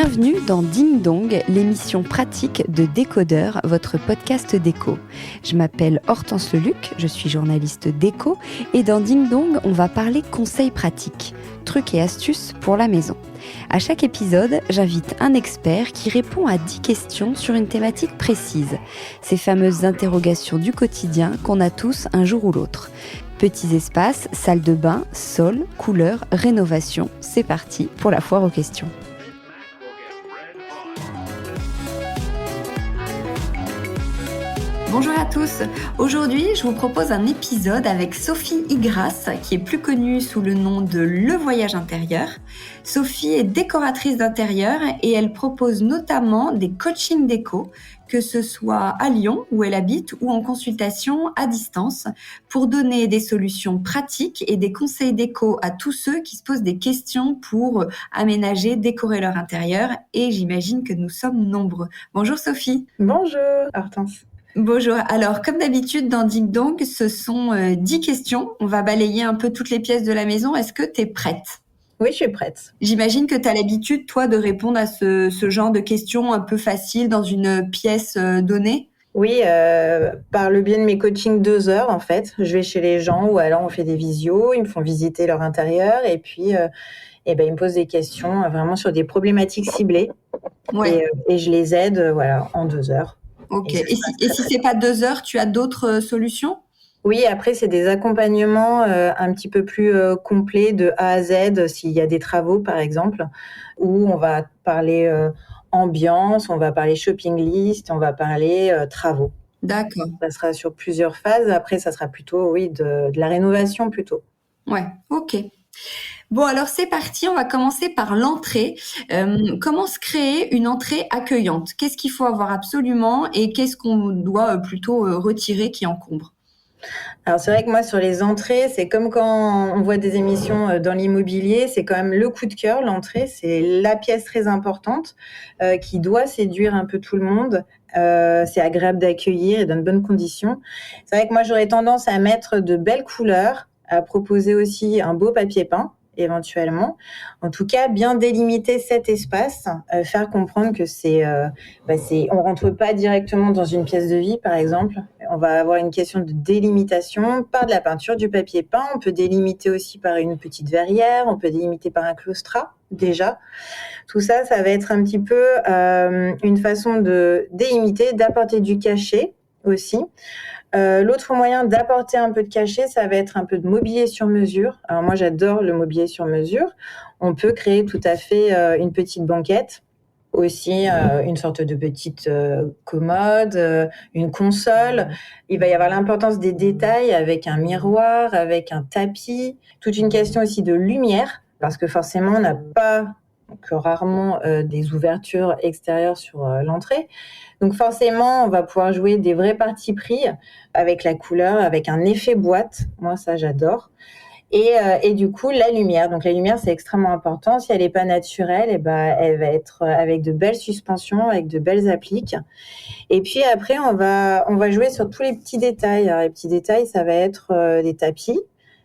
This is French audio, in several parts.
Bienvenue dans Ding Dong, l'émission pratique de Décodeur, votre podcast déco. Je m'appelle Hortense Leluc, je suis journaliste déco et dans Ding Dong, on va parler conseils pratiques, trucs et astuces pour la maison. À chaque épisode, j'invite un expert qui répond à 10 questions sur une thématique précise. Ces fameuses interrogations du quotidien qu'on a tous un jour ou l'autre. Petits espaces, salle de bain, sol, couleurs, rénovation. C'est parti pour la foire aux questions. Bonjour à tous, aujourd'hui je vous propose un épisode avec Sophie Igras qui est plus connue sous le nom de Le Voyage Intérieur. Sophie est décoratrice d'intérieur et elle propose notamment des coachings déco, que ce soit à Lyon où elle habite ou en consultation à distance pour donner des solutions pratiques et des conseils déco à tous ceux qui se posent des questions pour aménager, décorer leur intérieur et j'imagine que nous sommes nombreux. Bonjour Sophie. Bonjour Hortense. Bonjour. Alors, comme d'habitude, dans Ding Dong, ce sont 10 questions. On va balayer un peu toutes les pièces de la maison. Est-ce que tu es prête ? Oui, je suis prête. J'imagine que tu as l'habitude, toi, de répondre à ce genre de questions un peu faciles dans une pièce donnée ? Oui, par le biais de mes coachings 2 heures, en fait. Je vais chez les gens ou alors on fait des visios, ils me font visiter leur intérieur et puis ils me posent des questions vraiment sur des problématiques ciblées. Ouais. Et je les aide en 2 heures. Ok. Et si c'est pas 2 heures, tu as d'autres solutions ? Oui, après, c'est des accompagnements un petit peu plus complets de A à Z, s'il y a des travaux, par exemple, où on va parler ambiance, on va parler shopping list, on va parler travaux. D'accord. Ça sera sur plusieurs phases. Après, ça sera plutôt, de la rénovation plutôt. Ouais, ok. Bon, alors c'est parti, on va commencer par l'entrée. Comment se créer une entrée accueillante ? Qu'est-ce qu'il faut avoir absolument et qu'est-ce qu'on doit plutôt retirer qui encombre ? Alors c'est vrai que moi sur les entrées, c'est comme quand on voit des émissions dans l'immobilier, c'est quand même le coup de cœur, l'entrée, c'est la pièce très importante qui doit séduire un peu tout le monde. C'est agréable d'accueillir et dans de bonnes conditions. C'est vrai que moi j'aurais tendance à mettre de belles couleurs, à proposer aussi un beau papier peint éventuellement. En tout cas, bien délimiter cet espace, faire comprendre que on rentre pas directement dans une pièce de vie, par exemple. On va avoir une question de délimitation par de la peinture, du papier peint. On peut délimiter aussi par une petite verrière. On peut délimiter par un claustrat, déjà. Tout ça, ça va être un petit peu une façon de délimiter, d'apporter du cachet aussi. L'autre moyen d'apporter un peu de cachet, ça va être un peu de mobilier sur mesure. Alors moi, j'adore le mobilier sur mesure. On peut créer tout à fait une petite banquette, aussi une sorte de petite commode, une console. Il va y avoir l'importance des détails avec un miroir, avec un tapis. Toute une question aussi de lumière, parce que forcément, on n'a pas que rarement des ouvertures extérieures sur l'entrée. Donc forcément, on va pouvoir jouer des vrais partis pris avec la couleur, avec un effet boîte. Moi, ça, j'adore. Et du coup, la lumière. Donc la lumière, c'est extrêmement important. Si elle n'est pas naturelle, elle va être avec de belles suspensions, avec de belles appliques. Et puis après, on va jouer sur tous les petits détails. Alors, les petits détails, ça va être des tapis.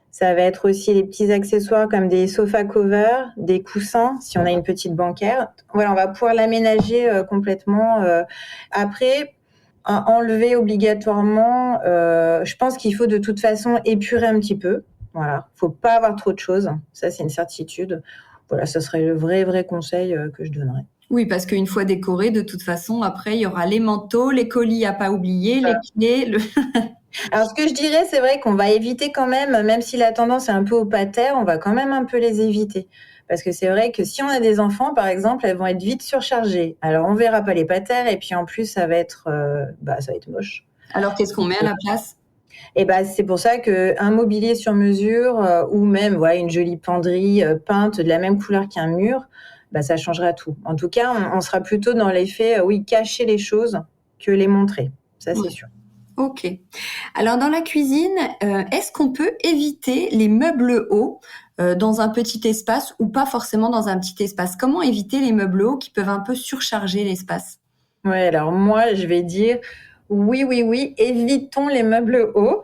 Ça va être aussi les petits accessoires comme des sofa covers, des coussins, si on a une petite banquette. Voilà, on va pouvoir l'aménager complètement. Après, enlever obligatoirement, je pense qu'il faut de toute façon épurer un petit peu. Voilà, faut pas avoir trop de choses. Ça, c'est une certitude. Voilà, ce serait le vrai conseil que je donnerais. Oui, parce qu'une fois décoré, de toute façon, après, il y aura les manteaux, les colis à pas oublier, les clés. Alors, ce que je dirais, c'est vrai qu'on va éviter quand même si la tendance est un peu au pater, on va quand même un peu les éviter. Parce que c'est vrai que si on a des enfants, par exemple, elles vont être vite surchargées. Alors, on verra pas les patères et puis en plus, ça va être moche. Alors, qu'est-ce qu'on met à la place ? C'est pour ça qu'un mobilier sur mesure ou même une jolie penderie peinte de la même couleur qu'un mur, ça changera tout. En tout cas, on sera plutôt dans l'effet, cacher les choses que les montrer. Ça, c'est sûr. Ok. Alors, dans la cuisine, est-ce qu'on peut éviter les meubles hauts dans un petit espace ou pas forcément dans un petit espace ? Comment éviter les meubles hauts qui peuvent un peu surcharger l'espace ? Ouais, alors moi, je vais dire, Oui, oui, oui, évitons les meubles hauts.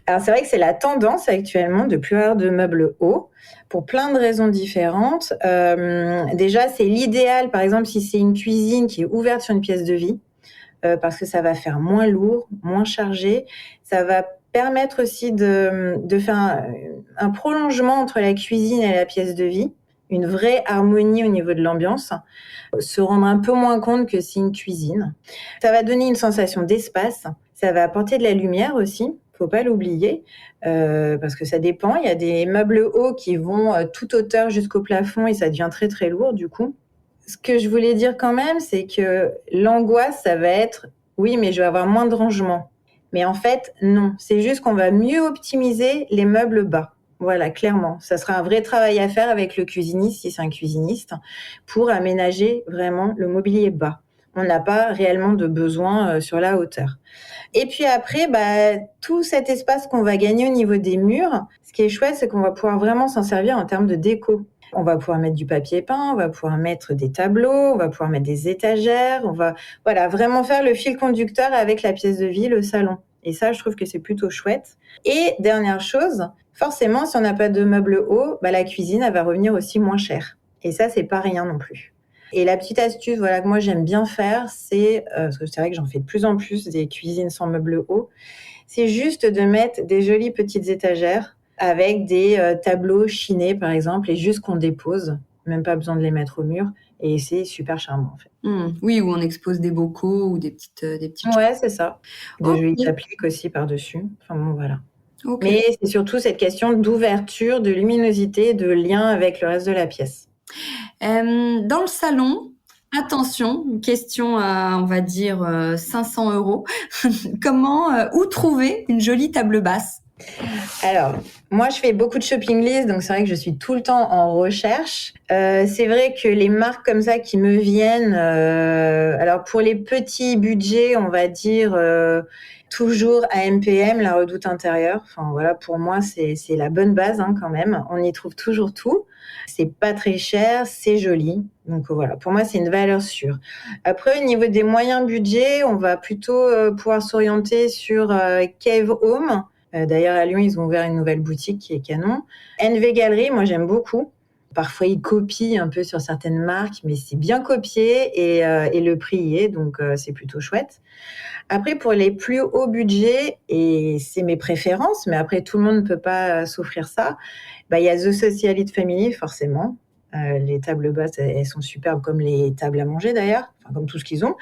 Alors c'est vrai que c'est la tendance actuellement de plus avoir de meubles hauts pour plein de raisons différentes. Déjà, c'est l'idéal, par exemple, si c'est une cuisine qui est ouverte sur une pièce de vie, parce que ça va faire moins lourd, moins chargé. Ça va permettre aussi de faire un prolongement entre la cuisine et la pièce de vie, une vraie harmonie au niveau de l'ambiance, se rendre un peu moins compte que c'est une cuisine. Ça va donner une sensation d'espace, ça va apporter de la lumière aussi, faut pas l'oublier, parce que ça dépend. Il y a des meubles hauts qui vont toute hauteur jusqu'au plafond et ça devient très très lourd du coup. Ce que je voulais dire quand même, c'est que l'angoisse, ça va être, oui, mais je vais avoir moins de rangement. Mais en fait, non. C'est juste qu'on va mieux optimiser les meubles bas. Voilà, clairement. Ça sera un vrai travail à faire avec le cuisiniste, si c'est un cuisiniste, pour aménager vraiment le mobilier bas. On n'a pas réellement de besoin sur la hauteur. Et puis après, tout cet espace qu'on va gagner au niveau des murs, ce qui est chouette, c'est qu'on va pouvoir vraiment s'en servir en termes de déco. On va pouvoir mettre du papier peint, on va pouvoir mettre des tableaux, on va pouvoir mettre des étagères, on va vraiment faire le fil conducteur avec la pièce de vie, le salon. Et ça, je trouve que c'est plutôt chouette. Et dernière chose, forcément, si on n'a pas de meubles hauts, la cuisine, elle va revenir aussi moins cher. Et ça, c'est pas rien non plus. Et la petite astuce, que moi j'aime bien faire, c'est, parce que c'est vrai que j'en fais de plus en plus des cuisines sans meubles hauts, c'est juste de mettre des jolies petites étagères avec des tableaux chinés, par exemple, et juste qu'on dépose, même pas besoin de les mettre au mur, et c'est super charmant, en fait. Oui, où on expose des bocaux ou des petites Ouais, c'est ça. Des jolies Ok. appliques aussi par-dessus. Enfin bon, voilà. Ok. Mais c'est surtout cette question d'ouverture, de luminosité, de lien avec le reste de la pièce. Dans le salon, attention, une question à, on va dire, 500 €. Où trouver une jolie table basse? Alors, moi, je fais beaucoup de shopping list, donc c'est vrai que je suis tout le temps en recherche. C'est vrai que les marques comme ça qui me viennent, alors pour les petits budgets, on va dire toujours AMPM, la Redoute Intérieure. Enfin voilà, pour moi, c'est la bonne base quand même. On y trouve toujours tout. C'est pas très cher, c'est joli. Donc voilà, pour moi, c'est une valeur sûre. Après, au niveau des moyens budgets, on va plutôt pouvoir s'orienter sur Cave Home. D'ailleurs, à Lyon, ils ont ouvert une nouvelle boutique qui est canon. NV Galerie, moi, j'aime beaucoup. Parfois, ils copient un peu sur certaines marques, mais c'est bien copié et le prix y est, donc c'est plutôt chouette. Après, pour les plus hauts budgets, et c'est mes préférences, mais après, tout le monde ne peut pas s'offrir ça, il y a The Socialite Family, forcément. Les tables basses, elles sont superbes, comme les tables à manger d'ailleurs, enfin, comme tout ce qu'ils ont.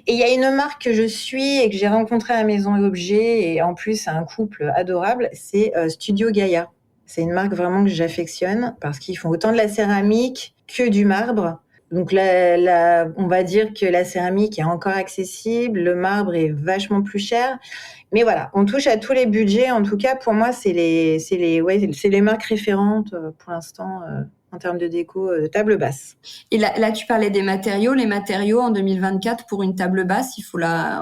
Et il y a une marque que je suis et que j'ai rencontrée à Maison et Objets, et en plus, c'est un couple adorable, c'est Studio Gaïa. C'est une marque vraiment que j'affectionne parce qu'ils font autant de la céramique que du marbre. Donc on va dire que la céramique est encore accessible, le marbre est vachement plus cher. Mais voilà, on touche à tous les budgets. En tout cas, pour moi, c'est les marques référentes pour l'instant en termes de déco de table basse. Et là, tu parlais des matériaux. Les matériaux en 2024 pour une table basse,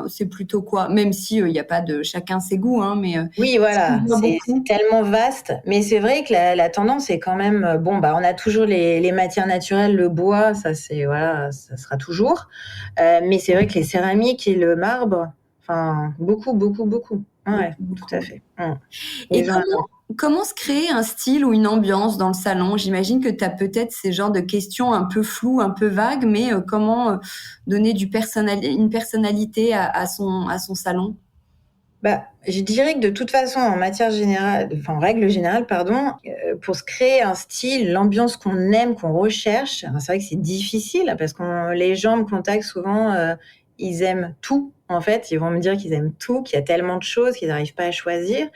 c'est plutôt quoi? Même si il n'y a pas de chacun ses goûts, mais oui, voilà, c'est tellement vaste. Mais c'est vrai que la tendance est quand même on a toujours les matières naturelles, le bois, ça ça sera toujours. Mais c'est vrai que les céramiques et le marbre, enfin beaucoup, beaucoup, beaucoup. Ouais, beaucoup. Tout à fait. Et comment se créer un style ou une ambiance dans le salon? J'imagine que tu as peut-être ces genres de questions un peu floues, un peu vagues, mais comment donner une personnalité à son salon? Je dirais que de toute façon, en règle générale, pour se créer un style, l'ambiance qu'on aime, qu'on recherche, c'est vrai que c'est difficile parce que les gens me contactent souvent, ils aiment tout. En fait, ils vont me dire qu'ils aiment tout, qu'il y a tellement de choses qu'ils n'arrivent pas à choisir.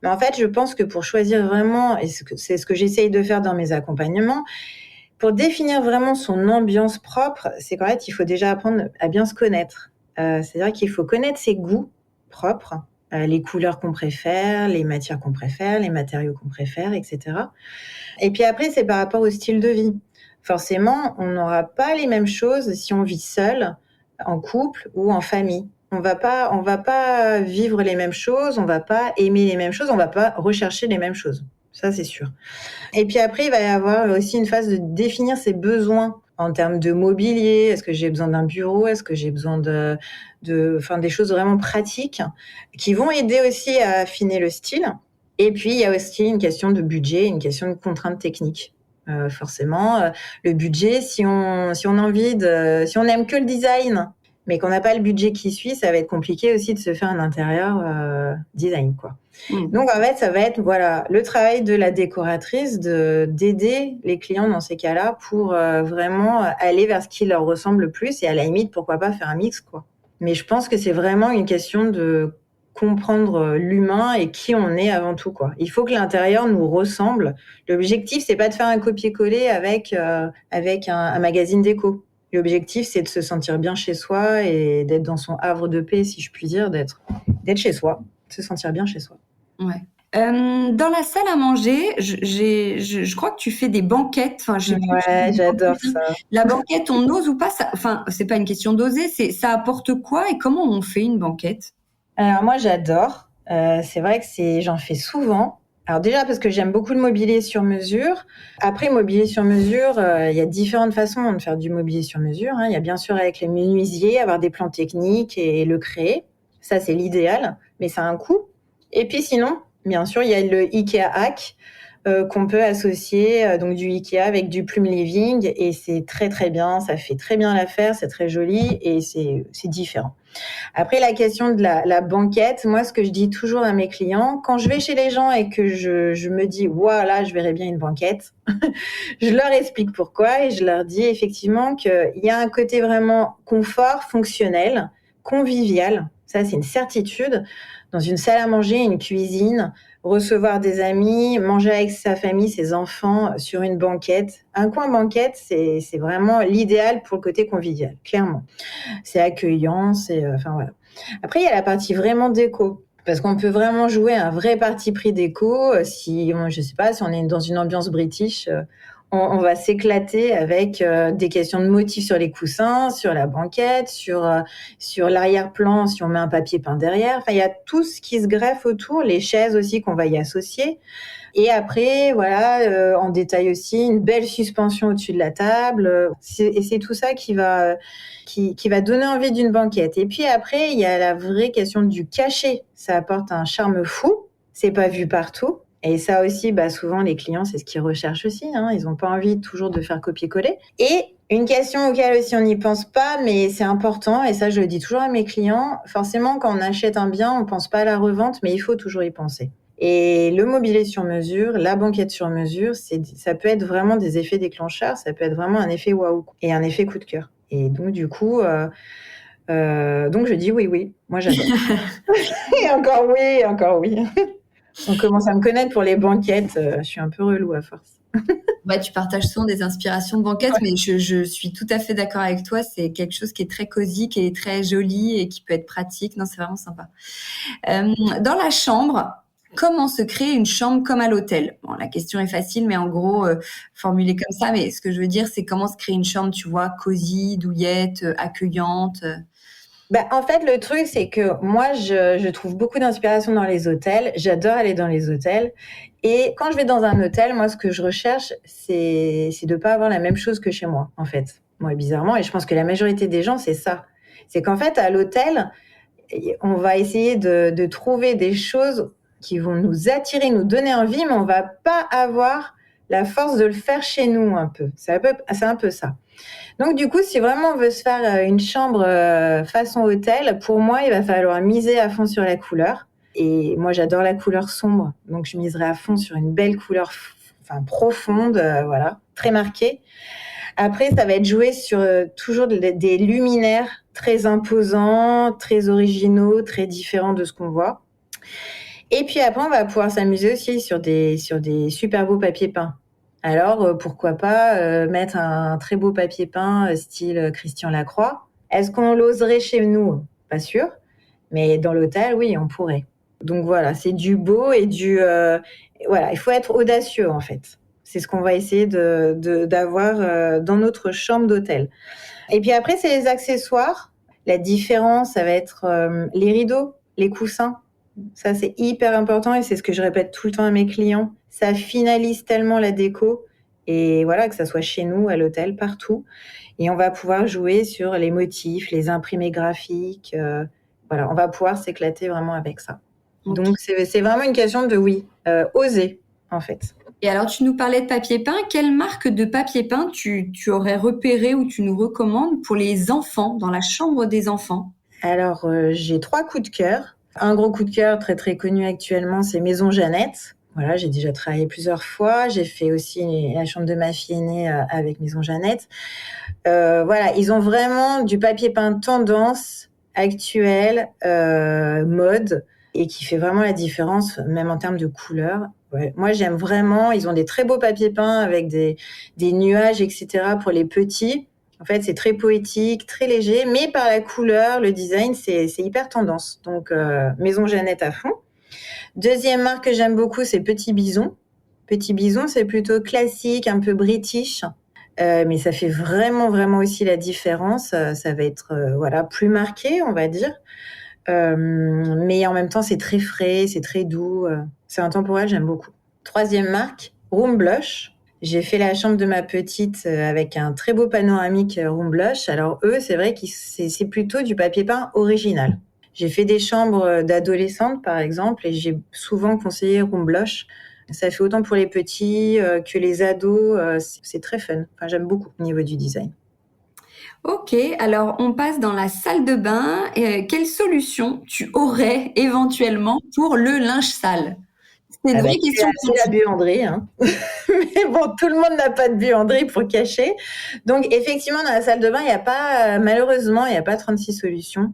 Mais en fait, je pense que pour choisir vraiment, et c'est ce que j'essaye de faire dans mes accompagnements, pour définir vraiment son ambiance propre, c'est qu'en fait, il faut déjà apprendre à bien se connaître. C'est-à-dire qu'il faut connaître ses goûts propres, les couleurs qu'on préfère, les matières qu'on préfère, les matériaux qu'on préfère, etc. Et puis après, c'est par rapport au style de vie. Forcément, on n'aura pas les mêmes choses si on vit seul, en couple ou en famille. On va pas vivre les mêmes choses, on va pas aimer les mêmes choses, on va pas rechercher les mêmes choses. Ça, c'est sûr. Et puis après, il va y avoir aussi une phase de définir ses besoins en termes de mobilier. Est-ce que j'ai besoin d'un bureau? Est-ce que j'ai besoin des choses vraiment pratiques qui vont aider aussi à affiner le style. Et puis, il y a aussi une question de budget, une question de contrainte technique. Forcément, le budget, si on n'aime que le design, mais qu'on n'a pas le budget qui suit, ça va être compliqué aussi de se faire un intérieur design, quoi. Donc, en fait, ça va être le travail de la décoratrice d'aider les clients dans ces cas-là pour vraiment aller vers ce qui leur ressemble le plus et à la limite, pourquoi pas faire un mix, quoi. Mais je pense que c'est vraiment une question de comprendre l'humain et qui on est avant tout, quoi. Il faut que l'intérieur nous ressemble. L'objectif, c'est pas de faire un copier-coller avec un magazine déco. L'objectif, c'est de se sentir bien chez soi et d'être dans son havre de paix, si je puis dire, d'être chez soi, de se sentir bien chez soi. Ouais. Dans la salle à manger, je crois que tu fais des banquettes. Enfin, J'adore ça. La banquette, on ose ou pas ça, enfin, c'est pas une question d'oser, ça apporte quoi et comment on fait une banquette? Alors moi, j'adore. C'est vrai que j'en fais souvent. Alors déjà parce que j'aime beaucoup le mobilier sur mesure. Après, mobilier sur mesure, il y a différentes façons de faire du mobilier sur mesure. Il y a bien sûr avec les menuisiers, avoir des plans techniques et le créer. Ça, c'est l'idéal, mais ça a un coût. Et puis sinon, bien sûr, il y a le IKEA Hack qu'on peut associer, donc du IKEA avec du Plume Living, et c'est très très bien, ça fait très bien l'affaire, c'est très joli et c'est différent. Après, la question de la banquette, moi, ce que je dis toujours à mes clients, quand je vais chez les gens et que je me dis, voilà, je verrais bien une banquette, je leur explique pourquoi et je leur dis effectivement qu'il y a un côté vraiment confort, fonctionnel, convivial. Ça, c'est une certitude. Dans une salle à manger, une cuisine, recevoir des amis, manger avec sa famille, ses enfants sur une banquette. Un coin banquette, c'est vraiment l'idéal pour le côté convivial, clairement. C'est accueillant, voilà. Après, il y a la partie vraiment déco. Parce qu'on peut vraiment jouer un vrai parti pris déco. Je sais pas, si on est dans une ambiance british, on va s'éclater avec des questions de motifs sur les coussins, sur la banquette, sur l'arrière-plan, si on met un papier peint derrière. Enfin, il y a tout ce qui se greffe autour, les chaises aussi qu'on va y associer. Et après, en détail aussi, une belle suspension au-dessus de la table. Et c'est tout ça qui va donner envie d'une banquette. Et puis après, il y a la vraie question du cachet. Ça apporte un charme fou. C'est pas vu partout. Et ça aussi, souvent, les clients, c'est ce qu'ils recherchent aussi. Ils n'ont pas envie toujours de faire copier-coller. Et une question auquel aussi on n'y pense pas, mais c'est important, et ça, je le dis toujours à mes clients, forcément, quand on achète un bien, on ne pense pas à la revente, mais il faut toujours y penser. Et le mobilier sur mesure, la banquette sur mesure, ça peut être vraiment des effets déclencheurs, ça peut être vraiment un effet waouh et un effet coup de cœur. Et donc, du coup, donc je dis oui, moi j'adore. Et encore oui. On commence à me connaître pour les banquettes. Je suis un peu relou à force. Tu partages souvent des inspirations de banquettes, mais je suis tout à fait d'accord avec toi. C'est quelque chose qui est très cosy, qui est très joli et qui peut être pratique. Non, c'est vraiment sympa. Dans la chambre, comment se créer une chambre comme à l'hôtel? Bon, la question est facile, mais en gros, formulée comme ça. Mais ce que je veux dire, c'est comment se créer une chambre, tu vois, cosy, douillette, accueillante. En fait, le truc, c'est que moi, je trouve beaucoup d'inspiration dans les hôtels. J'adore aller dans les hôtels. Et quand je vais dans un hôtel, moi, ce que je recherche, c'est de pas avoir la même chose que chez moi, en fait. Moi, bizarrement, et je pense que la majorité des gens, c'est ça. C'est qu'en fait, à l'hôtel, on va essayer de trouver des choses qui vont nous attirer, nous donner envie, mais on va pas avoir la force de le faire chez nous un peu. C'est un peu ça. Donc, du coup, si vraiment on veut se faire une chambre façon hôtel, pour moi, il va falloir miser à fond sur la couleur. Et moi, j'adore la couleur sombre. Donc, je miserai à fond sur une belle couleur profonde, très marquée. Après, ça va être joué sur toujours des luminaires très imposants, très originaux, très différents de ce qu'on voit. Et puis après, on va pouvoir s'amuser aussi sur des super beaux papiers peints. Alors, pourquoi pas mettre un très beau papier peint style Christian Lacroix. Est-ce qu'on l'oserait chez nous? Pas sûr. Mais dans l'hôtel, oui, on pourrait. Donc voilà, c'est du beau et il faut être audacieux en fait. C'est ce qu'on va essayer d'avoir dans notre chambre d'hôtel. Et puis après, c'est les accessoires. La différence, ça va être les rideaux, les coussins. Ça, c'est hyper important et c'est ce que je répète tout le temps à mes clients. Ça finalise tellement la déco Et voilà, que ça soit chez nous, à l'hôtel, partout. Et on va pouvoir jouer sur les motifs, les imprimés graphiques. Voilà, on va pouvoir s'éclater vraiment avec ça. Ok. Donc, c'est vraiment une question de oser, en fait. Et alors, tu nous parlais de papier peint. Quelle marque de papier peint tu aurais repéré ou tu nous recommandes pour les enfants, dans la chambre des enfants? Alors, j'ai 3 coups de cœur. Un gros coup de cœur très, très connu actuellement, c'est Maison Jeannette. Voilà, j'ai déjà travaillé plusieurs fois. J'ai fait aussi la chambre de ma fille aînée avec Maison Jeannette. Voilà, ils ont vraiment du papier peint tendance, actuel, mode, et qui fait vraiment la différence, même en termes de couleur. Ouais. Moi, j'aime vraiment. Ils ont des très beaux papiers peints avec des nuages, etc. pour les petits. En fait, c'est très poétique, très léger, mais par la couleur, le design, c'est hyper tendance. Donc, Maison Jeannette à fond. Deuxième marque que j'aime beaucoup, c'est Petit Bison. Petit Bison, c'est plutôt classique, un peu british. Mais ça fait vraiment, vraiment aussi la différence. Ça va être plus marqué, on va dire. Mais en même temps, c'est très frais, c'est très doux. C'est intemporel, j'aime beaucoup. Troisième marque, Room Blush. J'ai fait la chambre de ma petite avec un très beau panoramique Room Blush. Alors eux, c'est vrai que c'est plutôt du papier peint original. J'ai fait des chambres d'adolescentes, par exemple, et j'ai souvent conseillé Room Blush. Ça fait autant pour les petits que les ados. C'est très fun. Enfin, j'aime beaucoup au niveau du design. Ok, alors on passe dans la salle de bain. Quelle solution tu aurais éventuellement pour le linge sale? C'est une vraie question. C'est la buanderie, hein. Mais bon, tout le monde n'a pas de buanderie pour cacher. Donc, effectivement, dans la salle de bain, il n'y a pas, malheureusement, il n'y a pas 36 solutions.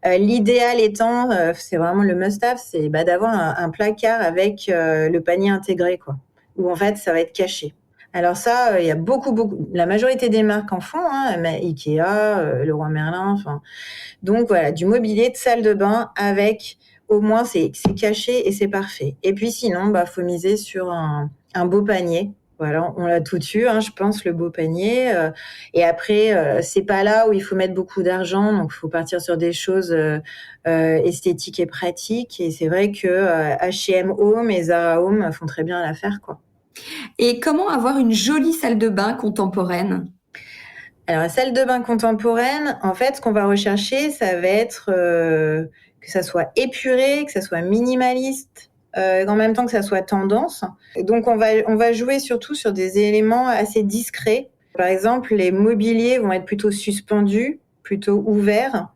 L'idéal étant, c'est vraiment le must-have, c'est d'avoir un placard avec le panier intégré, quoi. Où en fait, ça va être caché. Alors ça, il y a beaucoup, la majorité des marques en font, hein, Ikea, Leroy Merlin, enfin. Donc voilà, du mobilier de salle de bain avec, au moins, c'est caché et c'est parfait. Et puis sinon, faut miser sur un beau panier. Voilà, on l'a tout eu, hein, je pense, le beau panier. Et après, c'est pas là où il faut mettre beaucoup d'argent, donc il faut partir sur des choses esthétiques et pratiques. Et c'est vrai que H&M Home et Zara Home font très bien l'affaire, quoi. Et comment avoir une jolie salle de bain contemporaine? Alors, la salle de bain contemporaine, en fait, ce qu'on va rechercher, ça va être que ça soit épuré, que ça soit minimaliste, en même temps que ça soit tendance. Donc, on va jouer surtout sur des éléments assez discrets. Par exemple, les mobiliers vont être plutôt suspendus, plutôt ouverts.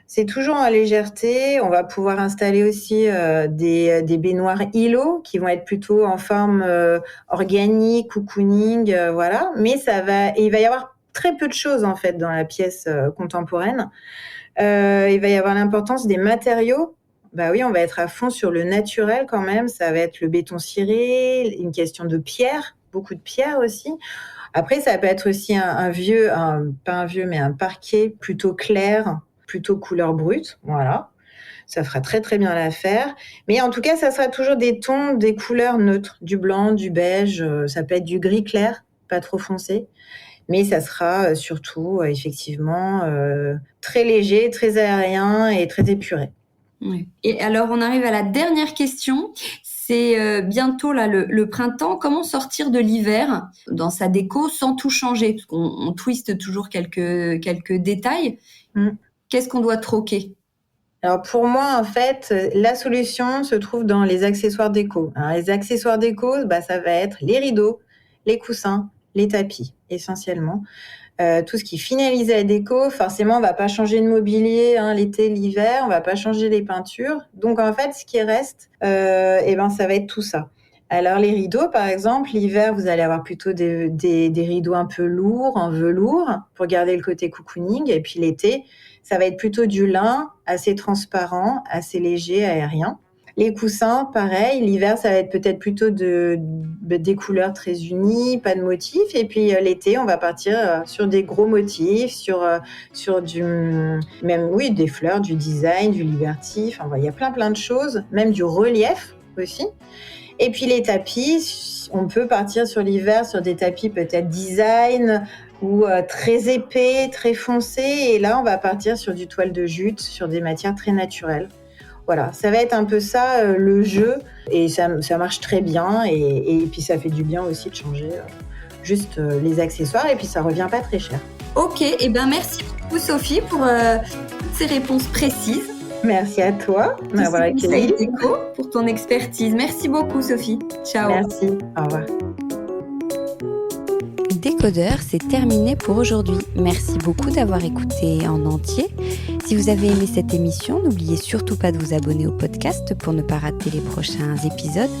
C'est toujours en légèreté. On va pouvoir installer aussi des baignoires îlots qui vont être plutôt en forme organique, cocooning, voilà. Mais il va y avoir très peu de choses en fait dans la pièce contemporaine. Il va y avoir l'importance des matériaux. Bah oui, on va être à fond sur le naturel quand même. Ça va être le béton ciré, une question de pierre, beaucoup de pierre aussi. Après, ça peut être aussi pas un vieux, mais un parquet plutôt clair, plutôt couleur brute, voilà. Ça fera très très bien l'affaire. Mais en tout cas, ça sera toujours des tons, des couleurs neutres, du blanc, du beige, ça peut être du gris clair, pas trop foncé. Mais ça sera surtout effectivement très léger, très aérien et très épuré. Ouais. Et alors, on arrive à la dernière question. C'est bientôt là le printemps. Comment sortir de l'hiver dans sa déco sans tout changer? Parce qu'on twiste toujours quelques détails. Qu'est-ce qu'on doit troquer? Alors pour moi, en fait, la solution se trouve dans les accessoires déco. Alors, les accessoires déco, ça va être les rideaux, les coussins, les tapis, essentiellement. Tout ce qui finalise la déco, forcément, on va pas changer de mobilier l'été, l'hiver, on va pas changer les peintures. Donc en fait, ce qui reste, ça va être tout ça. Alors les rideaux, par exemple, l'hiver, vous allez avoir plutôt des rideaux un peu lourds, en velours, pour garder le côté cocooning. Et puis l'été, ça va être plutôt du lin, assez transparent, assez léger, aérien. Les coussins, pareil. L'hiver, ça va être peut-être plutôt des couleurs très unies, pas de motifs. Et puis l'été, on va partir sur des gros motifs, sur des fleurs, du design, du Liberty. Enfin, il y a plein de choses, même du relief aussi. Et puis les tapis, on peut partir sur l'hiver sur des tapis peut-être design ou très épais, très foncés. Et là, on va partir sur du toile de jute, sur des matières très naturelles. Voilà, ça va être un peu ça le jeu. Et ça marche très bien. Et puis ça fait du bien aussi de changer juste les accessoires et puis ça revient pas très cher. Ok, et ben merci beaucoup Sophie pour toutes ces réponses précises. Merci à toi de m'avoir accueilli. Pour ton expertise. Merci beaucoup Sophie. Ciao. Merci, au revoir. Décodeur, c'est terminé pour aujourd'hui. Merci beaucoup d'avoir écouté en entier. Si vous avez aimé cette émission, n'oubliez surtout pas de vous abonner au podcast pour ne pas rater les prochains épisodes.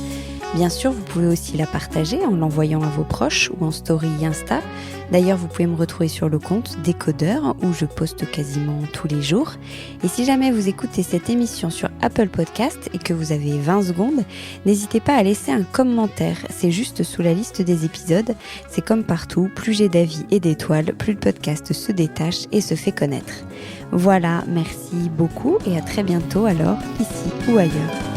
Bien sûr, vous pouvez aussi la partager en l'envoyant à vos proches ou en story Insta. D'ailleurs, vous pouvez me retrouver sur le compte Décodeur où je poste quasiment tous les jours. Et si jamais vous écoutez cette émission sur Apple Podcast et que vous avez 20 secondes, n'hésitez pas à laisser un commentaire. C'est juste sous la liste des épisodes. C'est comme partout, plus j'ai d'avis et d'étoiles, plus le podcast se détache et se fait connaître. Voilà, merci beaucoup et à très bientôt alors, ici ou ailleurs.